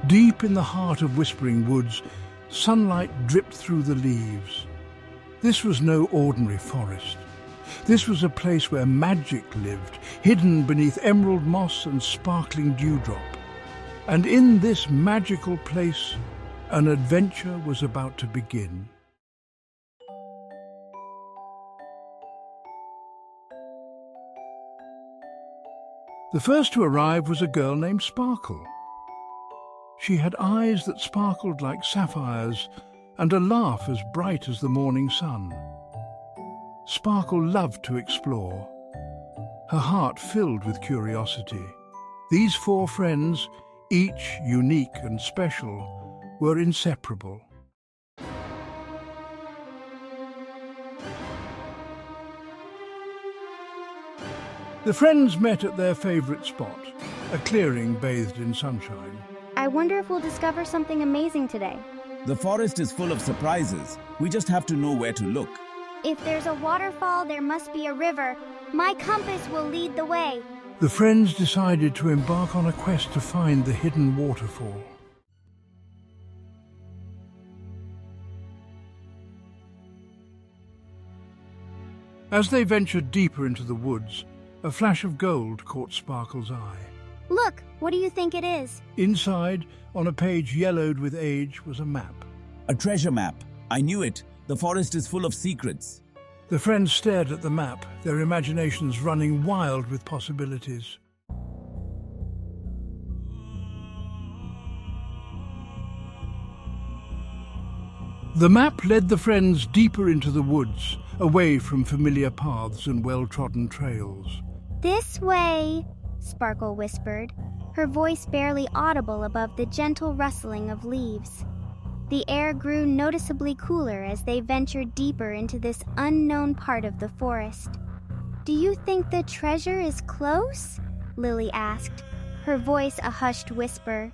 Deep in the heart of Whispering Woods, sunlight dripped through the leaves. This was no ordinary forest. This was a place where magic lived, hidden beneath emerald moss and sparkling dewdrop. And in this magical place, an adventure was about to begin. The first to arrive was a girl named Sparkle. She had eyes that sparkled like sapphires and a laugh as bright as the morning sun. Sparkle loved to explore, her heart filled with curiosity. These four friends, each unique and special, were inseparable. The friends met at their favorite spot, a clearing bathed in sunshine. I wonder if we'll discover something amazing today. The forest is full of surprises. We just have to know where to look. If there's a waterfall, there must be a river. My compass will lead the way. The friends decided to embark on a quest to find the hidden waterfall. As they ventured deeper into the woods, a flash of gold caught Sparkle's eye. Look, what do you think it is? Inside, on a page yellowed with age, was a map. A treasure map. I knew it. The forest is full of secrets. The friends stared at the map, their imaginations running wild with possibilities. The map led the friends deeper into the woods, away from familiar paths and well-trodden trails. This way, Sparkle whispered, her voice barely audible above the gentle rustling of leaves. The air grew noticeably cooler as they ventured deeper into this unknown part of the forest. Do you think the treasure is close? Lily asked, her voice a hushed whisper.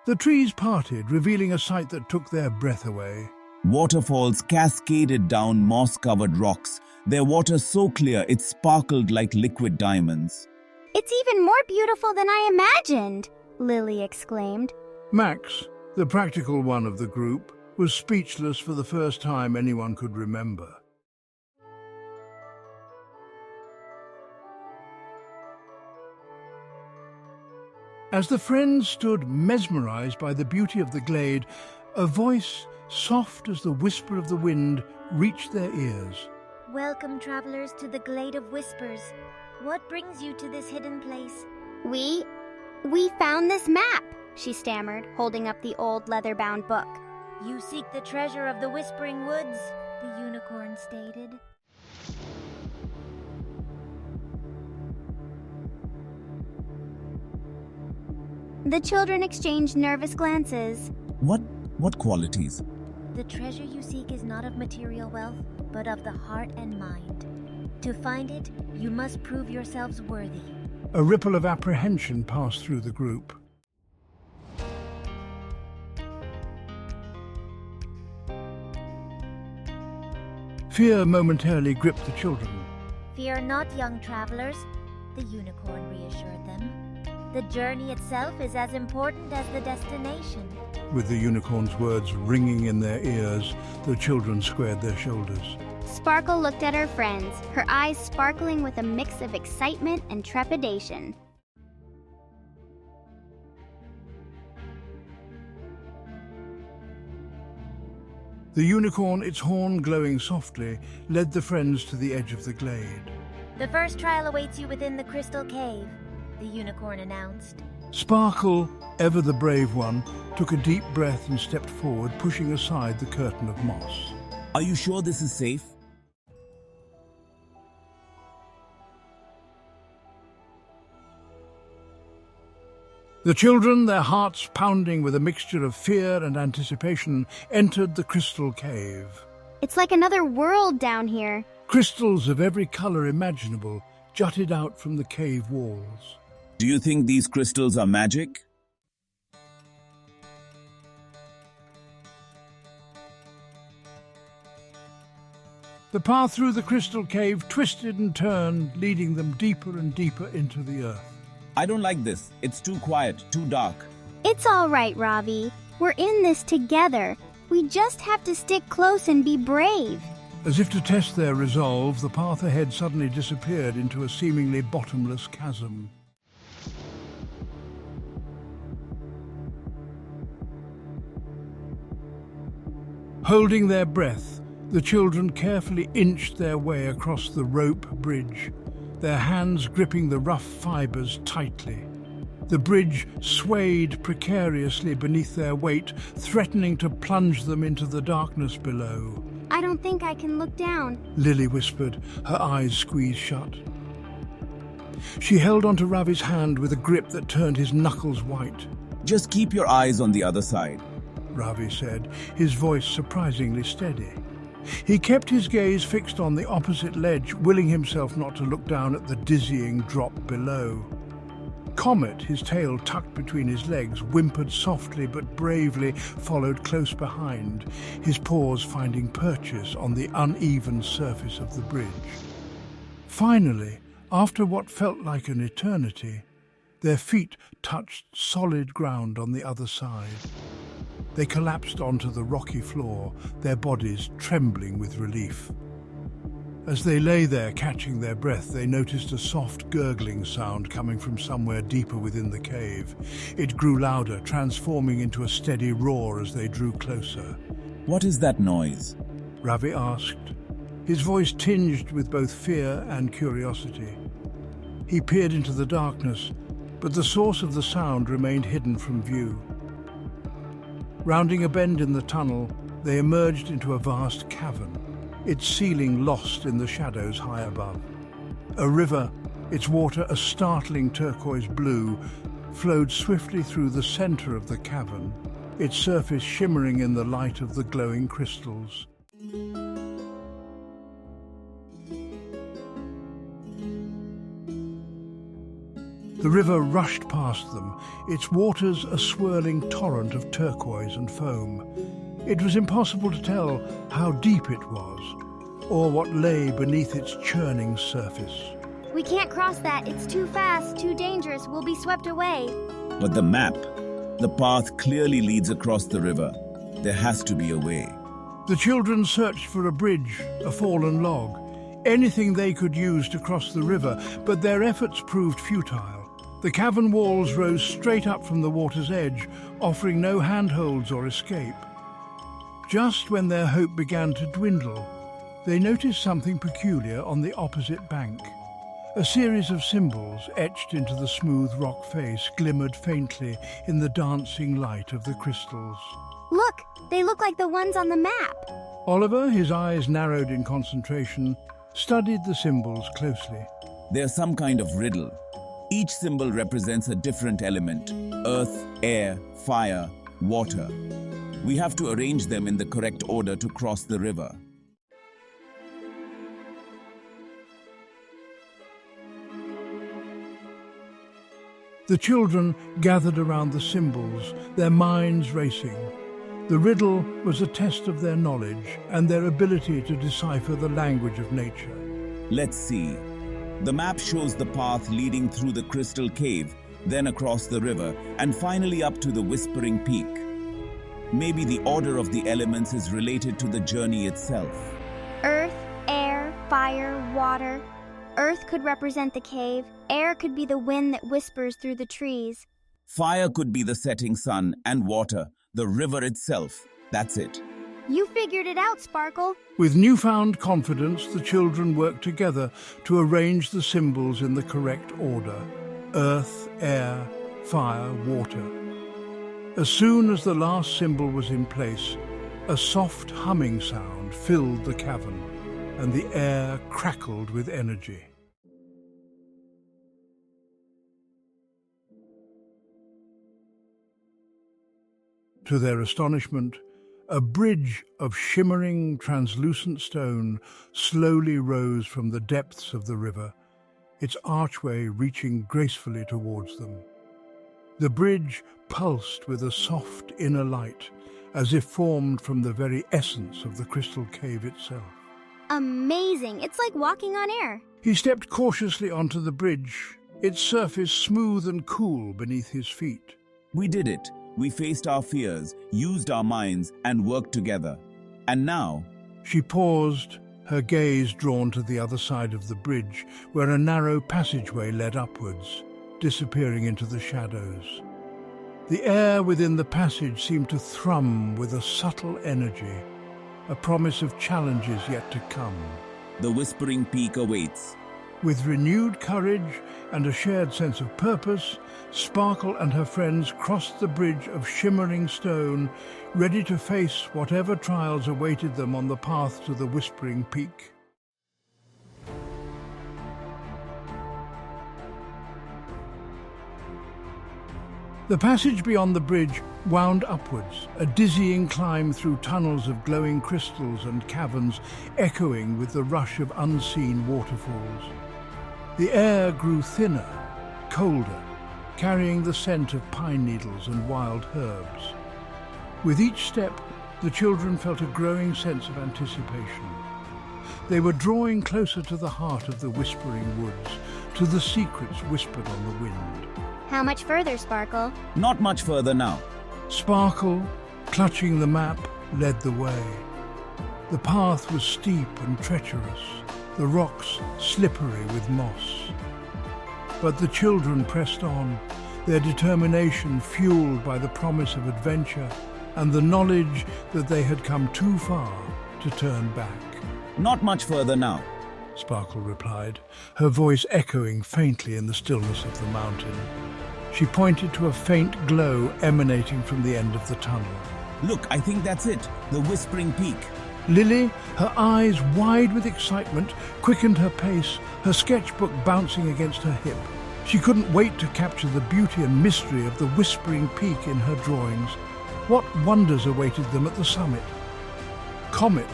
The trees parted, revealing a sight that took their breath away. Waterfalls cascaded down moss-covered rocks, their water so clear it sparkled like liquid diamonds. It's even more beautiful than I imagined, Lily exclaimed. Max, the practical one of the group, was speechless for the first time anyone could remember. As the friends stood mesmerized by the beauty of the glade, a voice, soft as the whisper of the wind, reached their ears. Welcome, travelers, to the Glade of Whispers. What brings you to this hidden place? We found this map, she stammered, holding up the old leather-bound book. You seek the treasure of the Whispering Woods, the unicorn stated. The children exchanged nervous glances. What qualities? The treasure you seek is not of material wealth, but of the heart and mind. To find it, you must prove yourselves worthy. A ripple of apprehension passed through the group. Fear momentarily gripped the children. Fear not, young travelers, the unicorn reassured them. The journey itself is as important as the destination. With the unicorn's words ringing in their ears, the children squared their shoulders. Sparkle looked at her friends, her eyes sparkling with a mix of excitement and trepidation. The unicorn, its horn glowing softly, led the friends to the edge of the glade. The first trial awaits you within the Crystal Cave, the unicorn announced. Sparkle, ever the brave one, took a deep breath and stepped forward, pushing aside the curtain of moss. Are you sure this is safe? The children, their hearts pounding with a mixture of fear and anticipation, entered the crystal cave. It's like another world down here. Crystals of every color imaginable jutted out from the cave walls. Do you think these crystals are magic? The path through the crystal cave twisted and turned, leading them deeper and deeper into the earth. I don't like this. It's too quiet, too dark. It's all right, Ravi. We're in this together. We just have to stick close and be brave. As if to test their resolve, the path ahead suddenly disappeared into a seemingly bottomless chasm. Holding their breath, the children carefully inched their way across the rope bridge, their hands gripping the rough fibers tightly. The bridge swayed precariously beneath their weight, threatening to plunge them into the darkness below. I don't think I can look down. Lily whispered, her eyes squeezed shut. She held onto Ravi's hand with a grip that turned his knuckles white. Just keep your eyes on the other side. Ravi said, his voice surprisingly steady. He kept his gaze fixed on the opposite ledge, willing himself not to look down at the dizzying drop below. Comet, his tail tucked between his legs, whimpered softly but bravely, followed close behind, his paws finding purchase on the uneven surface of the bridge. Finally, after what felt like an eternity, their feet touched solid ground on the other side. They collapsed onto the rocky floor, their bodies trembling with relief. As they lay there catching their breath, they noticed a soft gurgling sound coming from somewhere deeper within the cave. It grew louder, transforming into a steady roar as they drew closer. What is that noise? Ravi asked, his voice tinged with both fear and curiosity. He peered into the darkness, but the source of the sound remained hidden from view. Rounding a bend in the tunnel, they emerged into a vast cavern, its ceiling lost in the shadows high above. A river, its water a startling turquoise blue, flowed swiftly through the center of the cavern, its surface shimmering in the light of the glowing crystals. The river rushed past them, its waters a swirling torrent of turquoise and foam. It was impossible to tell how deep it was, or what lay beneath its churning surface. We can't cross that. It's too fast, too dangerous. We'll be swept away. But the map, the path clearly leads across the river. There has to be a way. The children searched for a bridge, a fallen log, anything they could use to cross the river, but their efforts proved futile. The cavern walls rose straight up from the water's edge, offering no handholds or escape. Just when their hope began to dwindle, they noticed something peculiar on the opposite bank. A series of symbols etched into the smooth rock face glimmered faintly in the dancing light of the crystals. Look, they look like the ones on the map. Oliver, his eyes narrowed in concentration, studied the symbols closely. There's some kind of riddle. Each symbol represents a different element: earth, air, fire, water. We have to arrange them in the correct order to cross the river. The children gathered around the symbols, their minds racing. The riddle was a test of their knowledge and their ability to decipher the language of nature. Let's see. The map shows the path leading through the crystal cave, then across the river, and finally up to the Whispering Peak. Maybe the order of the elements is related to the journey itself. Earth, air, fire, water. Earth could represent the cave. Air could be the wind that whispers through the trees. Fire could be the setting sun, and water, the river itself. That's it. You figured it out, Sparkle. With newfound confidence, the children worked together to arrange the symbols in the correct order: earth, air, fire, water. As soon as the last symbol was in place, a soft humming sound filled the cavern, and the air crackled with energy. To their astonishment, a bridge of shimmering, translucent stone slowly rose from the depths of the river, its archway reaching gracefully towards them. The bridge pulsed with a soft inner light, as if formed from the very essence of the crystal cave itself. Amazing! It's like walking on air. He stepped cautiously onto the bridge, its surface smooth and cool beneath his feet. We did it. We faced our fears, used our minds, and worked together. And now, She paused, her gaze drawn to the other side of the bridge, where a narrow passageway led upwards, disappearing into the shadows. The air within the passage seemed to thrum with a subtle energy, a promise of challenges yet to come. the Whispering Peak awaits. With renewed courage and a shared sense of purpose, Sparkle and her friends crossed the bridge of shimmering stone, ready to face whatever trials awaited them on the path to the Whispering Peak. The passage beyond the bridge wound upwards, a dizzying climb through tunnels of glowing crystals and caverns echoing with the rush of unseen waterfalls. The air grew thinner, colder, carrying the scent of pine needles and wild herbs. With each step, the children felt a growing sense of anticipation. They were drawing closer to the heart of the Whispering Woods, to the secrets whispered on the wind. How much further, Sparkle? Not much further now. Sparkle, clutching the map, led the way. The path was steep and treacherous, the rocks slippery with moss. But the children pressed on, their determination fueled by the promise of adventure and the knowledge that they had come too far to turn back. Not much further now. Sparkle replied, her voice echoing faintly in the stillness of the mountain. She pointed to a faint glow emanating from the end of the tunnel. Look, I think that's it. The Whispering Peak. Lily, her eyes wide with excitement, quickened her pace, her sketchbook bouncing against her hip. She couldn't wait to capture the beauty and mystery of the Whispering Peak in her drawings. What wonders awaited them at the summit? Comet,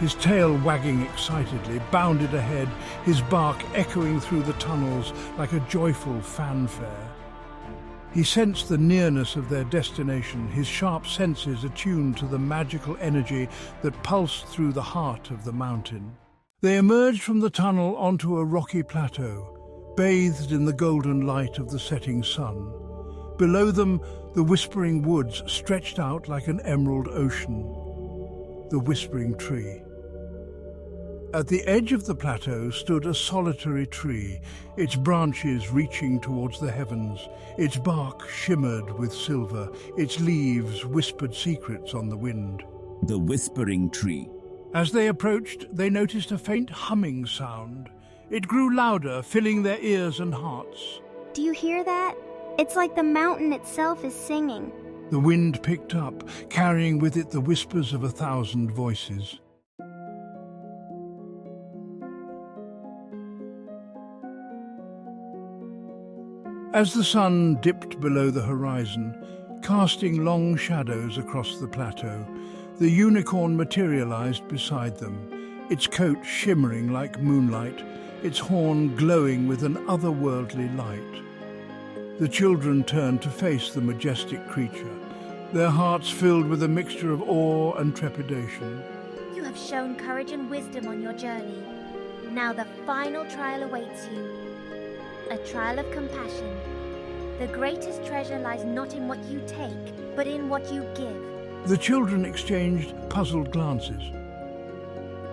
his tail wagging excitedly, bounded ahead, his bark echoing through the tunnels like a joyful fanfare. He sensed the nearness of their destination, his sharp senses attuned to the magical energy that pulsed through the heart of the mountain. They emerged from the tunnel onto a rocky plateau, bathed in the golden light of the setting sun. Below them, the Whispering Woods stretched out like an emerald ocean. The Whispering Tree. At the edge of the plateau stood a solitary tree, its branches reaching towards the heavens, its bark shimmered with silver, its leaves whispered secrets on the wind. The Whispering Tree. As they approached, they noticed a faint humming sound. It grew louder, filling their ears and hearts. Do you hear that? It's like the mountain itself is singing. The wind picked up, carrying with it the whispers of 1,000 voices. As the sun dipped below the horizon, casting long shadows across the plateau, the unicorn materialized beside them, its coat shimmering like moonlight, its horn glowing with an otherworldly light. The children turned to face the majestic creature, their hearts filled with a mixture of awe and trepidation. You have shown courage and wisdom on your journey. Now the final trial awaits you. A trial of compassion. The greatest treasure lies not in what you take, but in what you give. The children exchanged puzzled glances.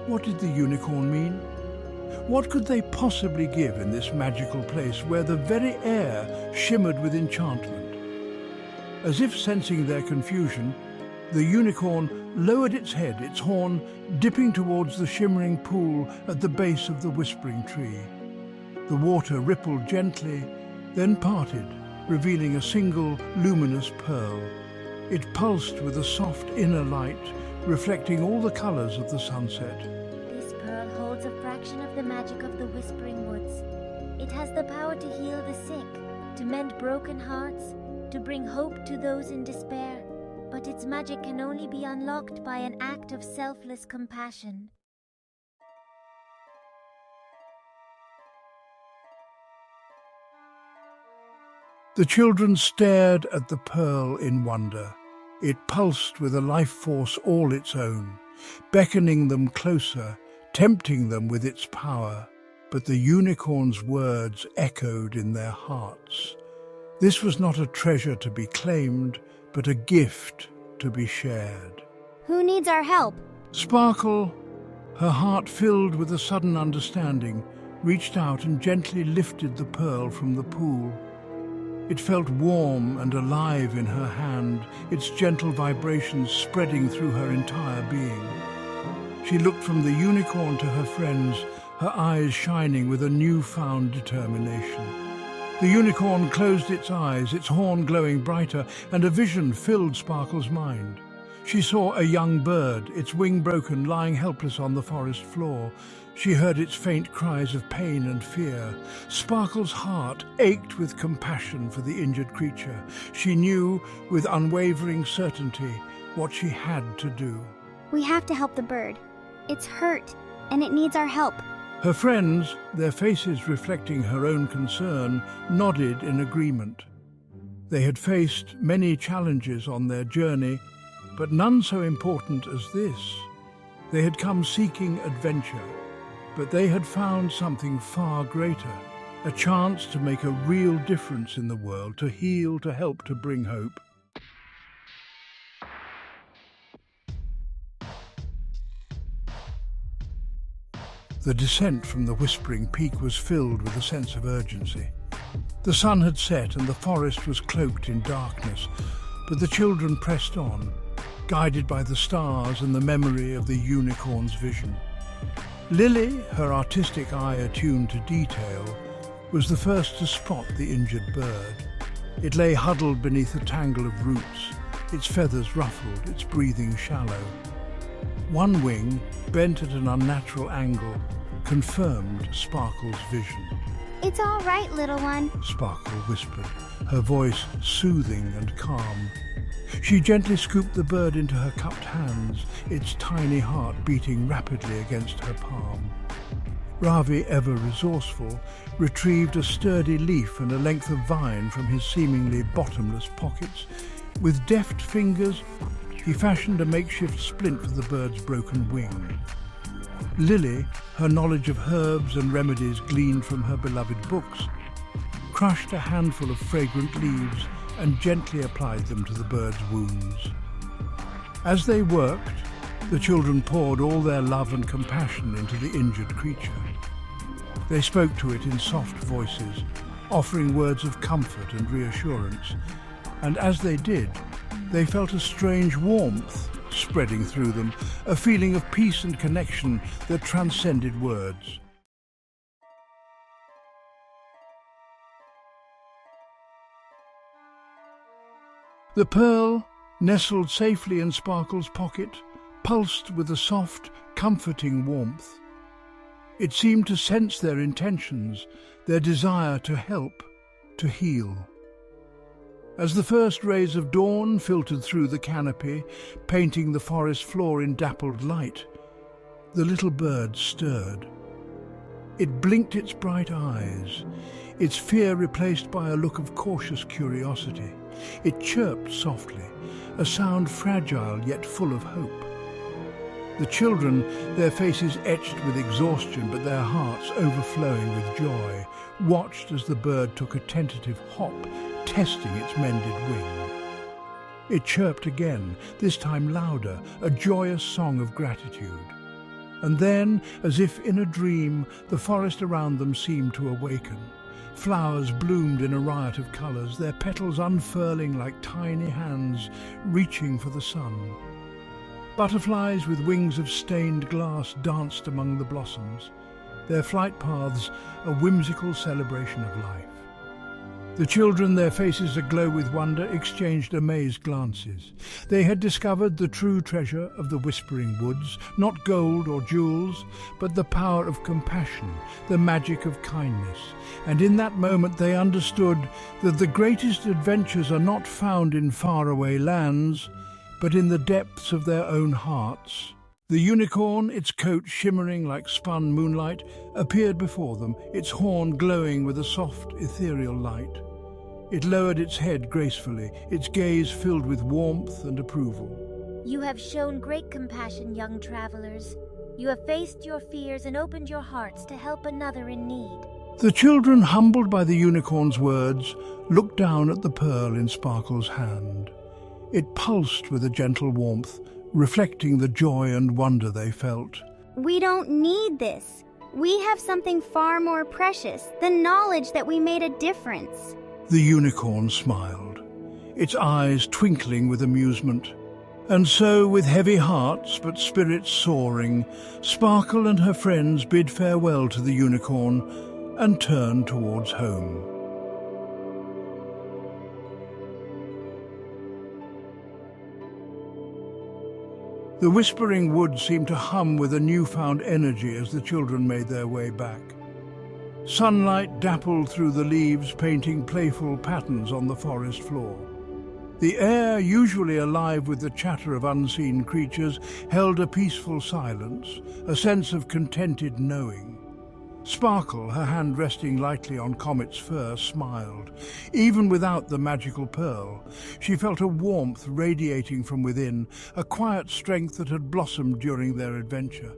What did the unicorn mean? What could they possibly give in this magical place where the very air shimmered with enchantment? As if sensing their confusion, the unicorn lowered its head, its horn dipping towards the shimmering pool at the base of the Whispering Tree. The water rippled gently, then parted, revealing a single luminous pearl. It pulsed with a soft inner light, reflecting all the colors of the sunset. This pearl holds a fraction of the magic of the Whispering Woods. It has the power to heal the sick, to mend broken hearts, to bring hope to those in despair. But its magic can only be unlocked by an act of selfless compassion. The children stared at the pearl in wonder. It pulsed with a life force all its own, beckoning them closer, tempting them with its power. But the unicorn's words echoed in their hearts. This was not a treasure to be claimed, but a gift to be shared. Who needs our help? Sparkle, her heart filled with a sudden understanding, reached out and gently lifted the pearl from the pool. It felt warm and alive in her hand, its gentle vibrations spreading through her entire being. She looked from the unicorn to her friends, her eyes shining with a newfound determination. The unicorn closed its eyes, its horn glowing brighter, and a vision filled Sparkle's mind. She saw a young bird, its wing broken, lying helpless on the forest floor. She heard its faint cries of pain and fear. Sparkle's heart ached with compassion for the injured creature. She knew with unwavering certainty what she had to do. We have to help the bird. It's hurt, and it needs our help. Her friends, their faces reflecting her own concern, nodded in agreement. They had faced many challenges on their journey, but none so important as this. They had come seeking adventure, but they had found something far greater, a chance to make a real difference in the world, to heal, to help, to bring hope. The descent from the Whispering Peak was filled with a sense of urgency. The sun had set and the forest was cloaked in darkness, but the children pressed on, guided by the stars and the memory of the unicorn's vision. Lily, her artistic eye attuned to detail, was the first to spot the injured bird. It lay huddled beneath a tangle of roots, its feathers ruffled, its breathing shallow. One wing, bent at an unnatural angle, confirmed Sparkle's vision. It's all right, little one. Sparkle whispered, her voice soothing and calm. She gently scooped the bird into her cupped hands, its tiny heart beating rapidly against her palm. Ravi, ever resourceful, retrieved a sturdy leaf and a length of vine from his seemingly bottomless pockets. With deft fingers, he fashioned a makeshift splint for the bird's broken wing. Lily, her knowledge of herbs and remedies gleaned from her beloved books, crushed a handful of fragrant leaves and gently applied them to the bird's wounds. As they worked, the children poured all their love and compassion into the injured creature. They spoke to it in soft voices, offering words of comfort and reassurance, and as they did, they felt a strange warmth spreading through them, a feeling of peace and connection that transcended words. The pearl, nestled safely in Sparkle's pocket, pulsed with a soft, comforting warmth. It seemed to sense their intentions, their desire to help, to heal. As the first rays of dawn filtered through the canopy, painting the forest floor in dappled light, the little bird stirred. It blinked its bright eyes, its fear replaced by a look of cautious curiosity. It chirped softly, a sound fragile yet full of hope. The children, their faces etched with exhaustion but their hearts overflowing with joy, watched as the bird took a tentative hop, testing its mended wing. It chirped again, this time louder, a joyous song of gratitude. And then, as if in a dream, the forest around them seemed to awaken. Flowers bloomed in a riot of colours, their petals unfurling like tiny hands reaching for the sun. Butterflies with wings of stained glass danced among the blossoms, their flight paths a whimsical celebration of life. The children, their faces aglow with wonder, exchanged amazed glances. They had discovered the true treasure of the Whispering Woods, not gold or jewels, but the power of compassion, the magic of kindness. And in that moment they understood that the greatest adventures are not found in faraway lands, but in the depths of their own hearts. The unicorn, its coat shimmering like spun moonlight, appeared before them, its horn glowing with a soft, ethereal light. It lowered its head gracefully, its gaze filled with warmth and approval. You have shown great compassion, young travelers. You have faced your fears and opened your hearts to help another in need. The children, humbled by the unicorn's words, looked down at the pearl in Sparkle's hand. It pulsed with a gentle warmth, reflecting the joy and wonder they felt. We don't need this. We have something far more precious, the knowledge that we made a difference. The unicorn smiled, its eyes twinkling with amusement. And so, with heavy hearts but spirits soaring, Sparkle and her friends bid farewell to the unicorn and turned towards home. The Whispering Wood seemed to hum with a newfound energy as the children made their way back. Sunlight dappled through the leaves, painting playful patterns on the forest floor. The air, usually alive with the chatter of unseen creatures, held a peaceful silence, a sense of contented knowing. Sparkle, her hand resting lightly on Comet's fur, smiled. Even without the magical pearl, she felt a warmth radiating from within, a quiet strength that had blossomed during their adventure.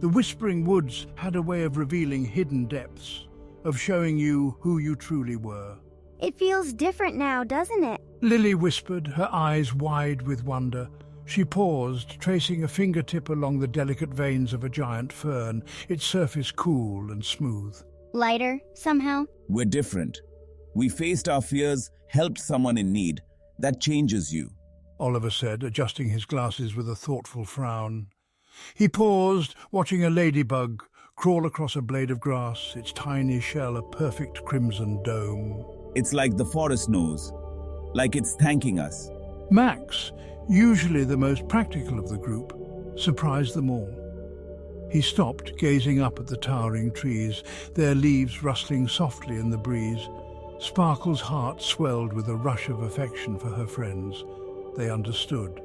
The Whispering Woods had a way of revealing hidden depths, of showing you who you truly were. It feels different now, doesn't it? Lily whispered, her eyes wide with wonder. She paused, tracing a fingertip along the delicate veins of a giant fern, its surface cool and smooth. Lighter, somehow? We're different. We faced our fears, helped someone in need. That changes you. Oliver said, adjusting his glasses with a thoughtful frown. He paused, watching a ladybug crawl across a blade of grass, its tiny shell a perfect crimson dome. It's like the forest knows, like it's thanking us. Max, usually the most practical of the group, surprised them all. He stopped, gazing up at the towering trees, their leaves rustling softly in the breeze. Sparkle's heart swelled with a rush of affection for her friends. They understood.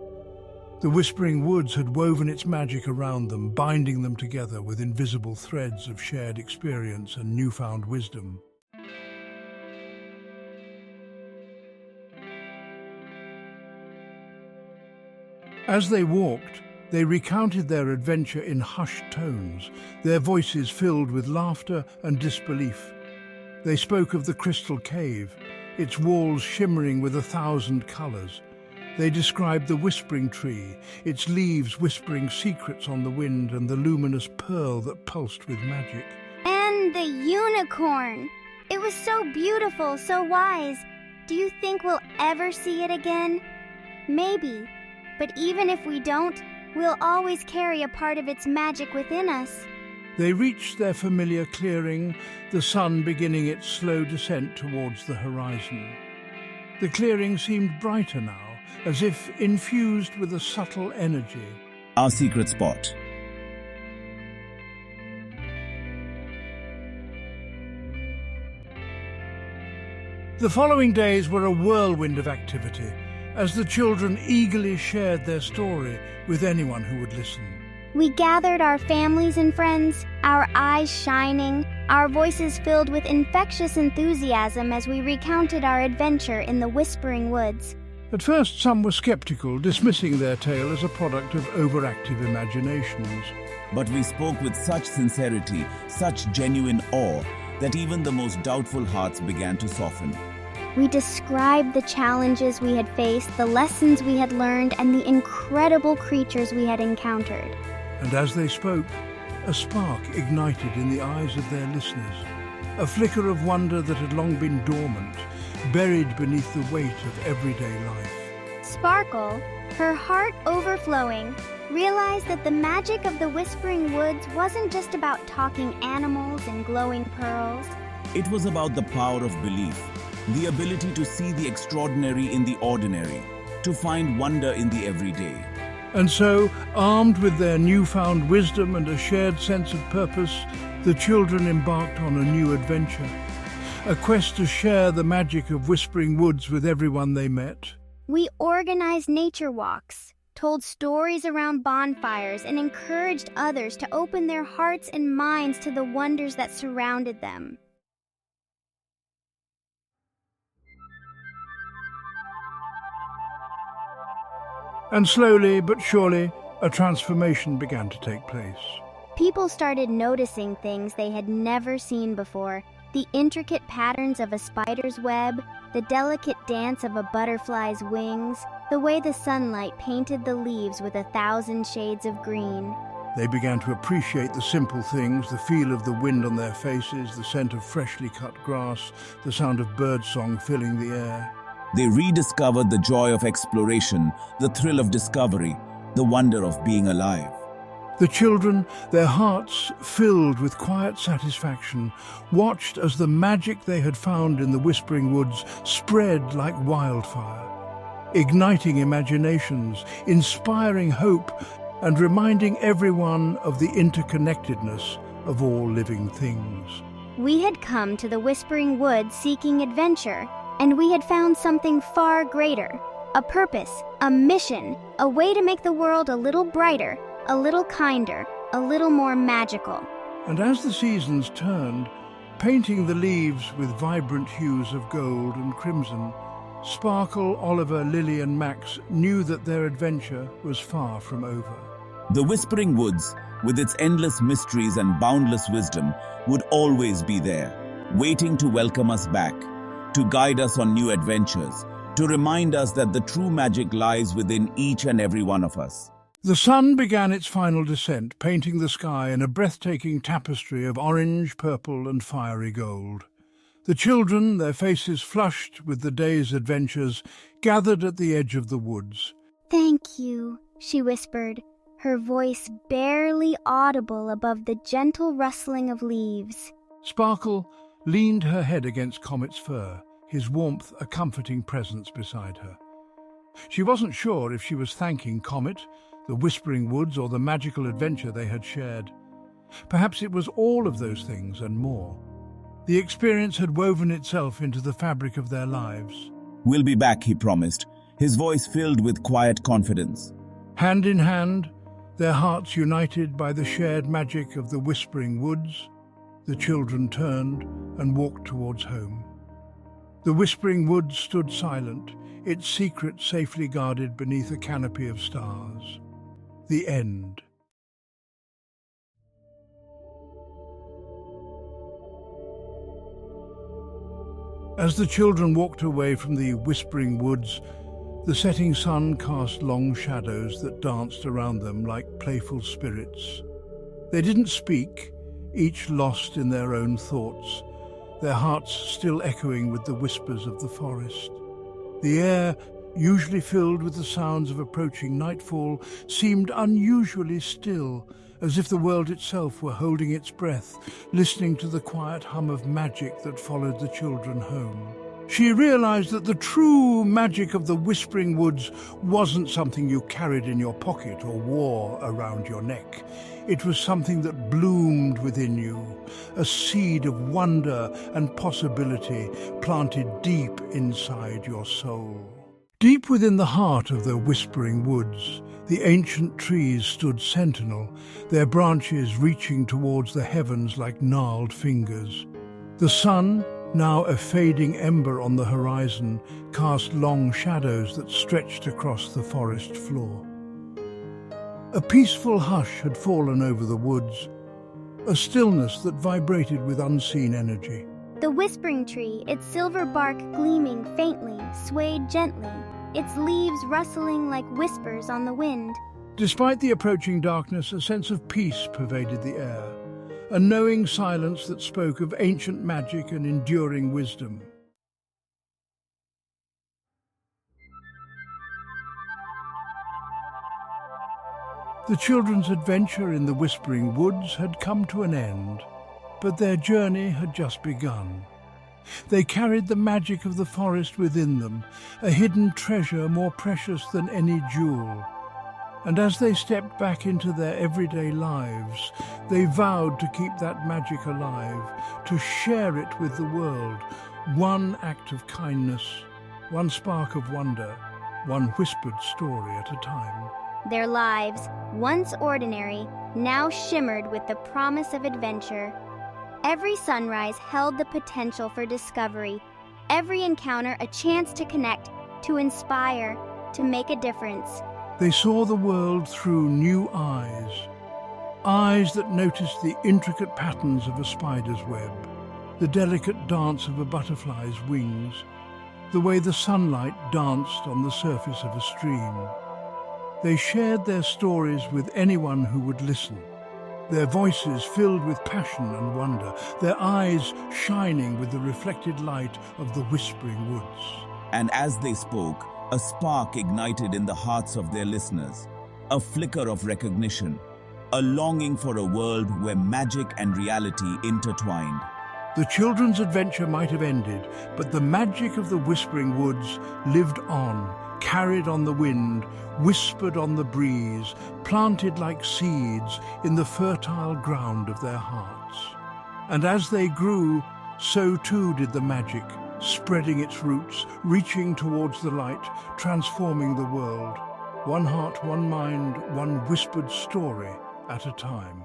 The Whispering Woods had woven its magic around them, binding them together with invisible threads of shared experience and newfound wisdom. As they walked, they recounted their adventure in hushed tones, their voices filled with laughter and disbelief. They spoke of the Crystal Cave, its walls shimmering with 1,000 colors. They described the Whispering Tree, its leaves whispering secrets on the wind, and the luminous pearl that pulsed with magic. And the unicorn! It was so beautiful, so wise. Do you think we'll ever see it again? Maybe. But even if we don't, we'll always carry a part of its magic within us. They reached their familiar clearing, the sun beginning its slow descent towards the horizon. The clearing seemed brighter now, as if infused with a subtle energy. Our secret spot. The following days were a whirlwind of activity, as the children eagerly shared their story with anyone who would listen. We gathered our families and friends, our eyes shining, our voices filled with infectious enthusiasm as we recounted our adventure in the Whispering Woods. At first, some were skeptical, dismissing their tale as a product of overactive imaginations. But we spoke with such sincerity, such genuine awe, that even the most doubtful hearts began to soften. We described the challenges we had faced, the lessons we had learned, and the incredible creatures we had encountered. And as they spoke, a spark ignited in the eyes of their listeners, a flicker of wonder that had long been dormant, buried beneath the weight of everyday life. Sparkle, her heart overflowing, realized that the magic of the Whispering Woods wasn't just about talking animals and glowing pearls. It was about the power of belief, the ability to see the extraordinary in the ordinary, to find wonder in the everyday. And so, armed with their newfound wisdom and a shared sense of purpose, the children embarked on a new adventure. A quest to share the magic of Whispering Woods with everyone they met. We organized nature walks, told stories around bonfires, and encouraged others to open their hearts and minds to the wonders that surrounded them. And slowly but surely, a transformation began to take place. People started noticing things they had never seen before. The intricate patterns of a spider's web, the delicate dance of a butterfly's wings, the way the sunlight painted the leaves with 1,000 shades of green. They began to appreciate the simple things, the feel of the wind on their faces, the scent of freshly cut grass, the sound of birdsong filling the air. They rediscovered the joy of exploration, the thrill of discovery, the wonder of being alive. The children, their hearts filled with quiet satisfaction, watched as the magic they had found in the Whispering Woods spread like wildfire, igniting imaginations, inspiring hope, and reminding everyone of the interconnectedness of all living things. We had come to the Whispering Woods seeking adventure, and we had found something far greater. A purpose, a mission, a way to make the world a little brighter, a little kinder, a little more magical. And as the seasons turned, painting the leaves with vibrant hues of gold and crimson, Sparkle, Oliver, Lily and Max knew that their adventure was far from over. The Whispering Woods, with its endless mysteries and boundless wisdom, would always be there, waiting to welcome us back, to guide us on new adventures, to remind us that the true magic lies within each and every one of us. The sun began its final descent, painting the sky in a breathtaking tapestry of orange, purple and fiery gold. The children, their faces flushed with the day's adventures, gathered at the edge of the woods. "Thank you," she whispered, her voice barely audible above the gentle rustling of leaves. Sparkle leaned her head against Comet's fur, his warmth a comforting presence beside her. She wasn't sure if she was thanking Comet, the Whispering Woods, or the magical adventure they had shared. Perhaps it was all of those things and more. The experience had woven itself into the fabric of their lives. "We'll be back," he promised, his voice filled with quiet confidence. Hand in hand, their hearts united by the shared magic of the Whispering Woods, the children turned and walked towards home. The Whispering Woods stood silent, its secret safely guarded beneath a canopy of stars. The end. As the children walked away from the Whispering Woods, the setting sun cast long shadows that danced around them like playful spirits. They didn't speak, each lost in their own thoughts, their hearts still echoing with the whispers of the forest. The air, usually filled with the sounds of approaching nightfall, seemed unusually still, as if the world itself were holding its breath, listening to the quiet hum of magic that followed the children home. She realized that the true magic of the Whispering Woods wasn't something you carried in your pocket or wore around your neck. It was something that bloomed within you, a seed of wonder and possibility planted deep inside your soul. Deep within the heart of the Whispering Woods, the ancient trees stood sentinel, their branches reaching towards the heavens like gnarled fingers. The sun, now a fading ember on the horizon, cast long shadows that stretched across the forest floor. A peaceful hush had fallen over the woods, a stillness that vibrated with unseen energy. The whispering tree, its silver bark gleaming faintly, swayed gently, its leaves rustling like whispers on the wind. Despite the approaching darkness, a sense of peace pervaded the air, a knowing silence that spoke of ancient magic and enduring wisdom. The children's adventure in the Whispering Woods had come to an end, but their journey had just begun. They carried the magic of the forest within them, a hidden treasure more precious than any jewel. And as they stepped back into their everyday lives, they vowed to keep that magic alive, to share it with the world, one act of kindness, one spark of wonder, one whispered story at a time. Their lives, once ordinary, now shimmered with the promise of adventure. Every sunrise held the potential for discovery, every encounter a chance to connect, to inspire, to make a difference. They saw the world through new eyes, eyes that noticed the intricate patterns of a spider's web, the delicate dance of a butterfly's wings, the way the sunlight danced on the surface of a stream. They shared their stories with anyone who would listen, their voices filled with passion and wonder, their eyes shining with the reflected light of the Whispering Woods. And as they spoke, a spark ignited in the hearts of their listeners, a flicker of recognition, a longing for a world where magic and reality intertwined. The children's adventure might have ended, but the magic of the Whispering Woods lived on, carried on the wind, whispered on the breeze, planted like seeds in the fertile ground of their hearts. And as they grew, so too did the magic, spreading its roots, reaching towards the light, transforming the world. One heart, one mind, one whispered story at a time.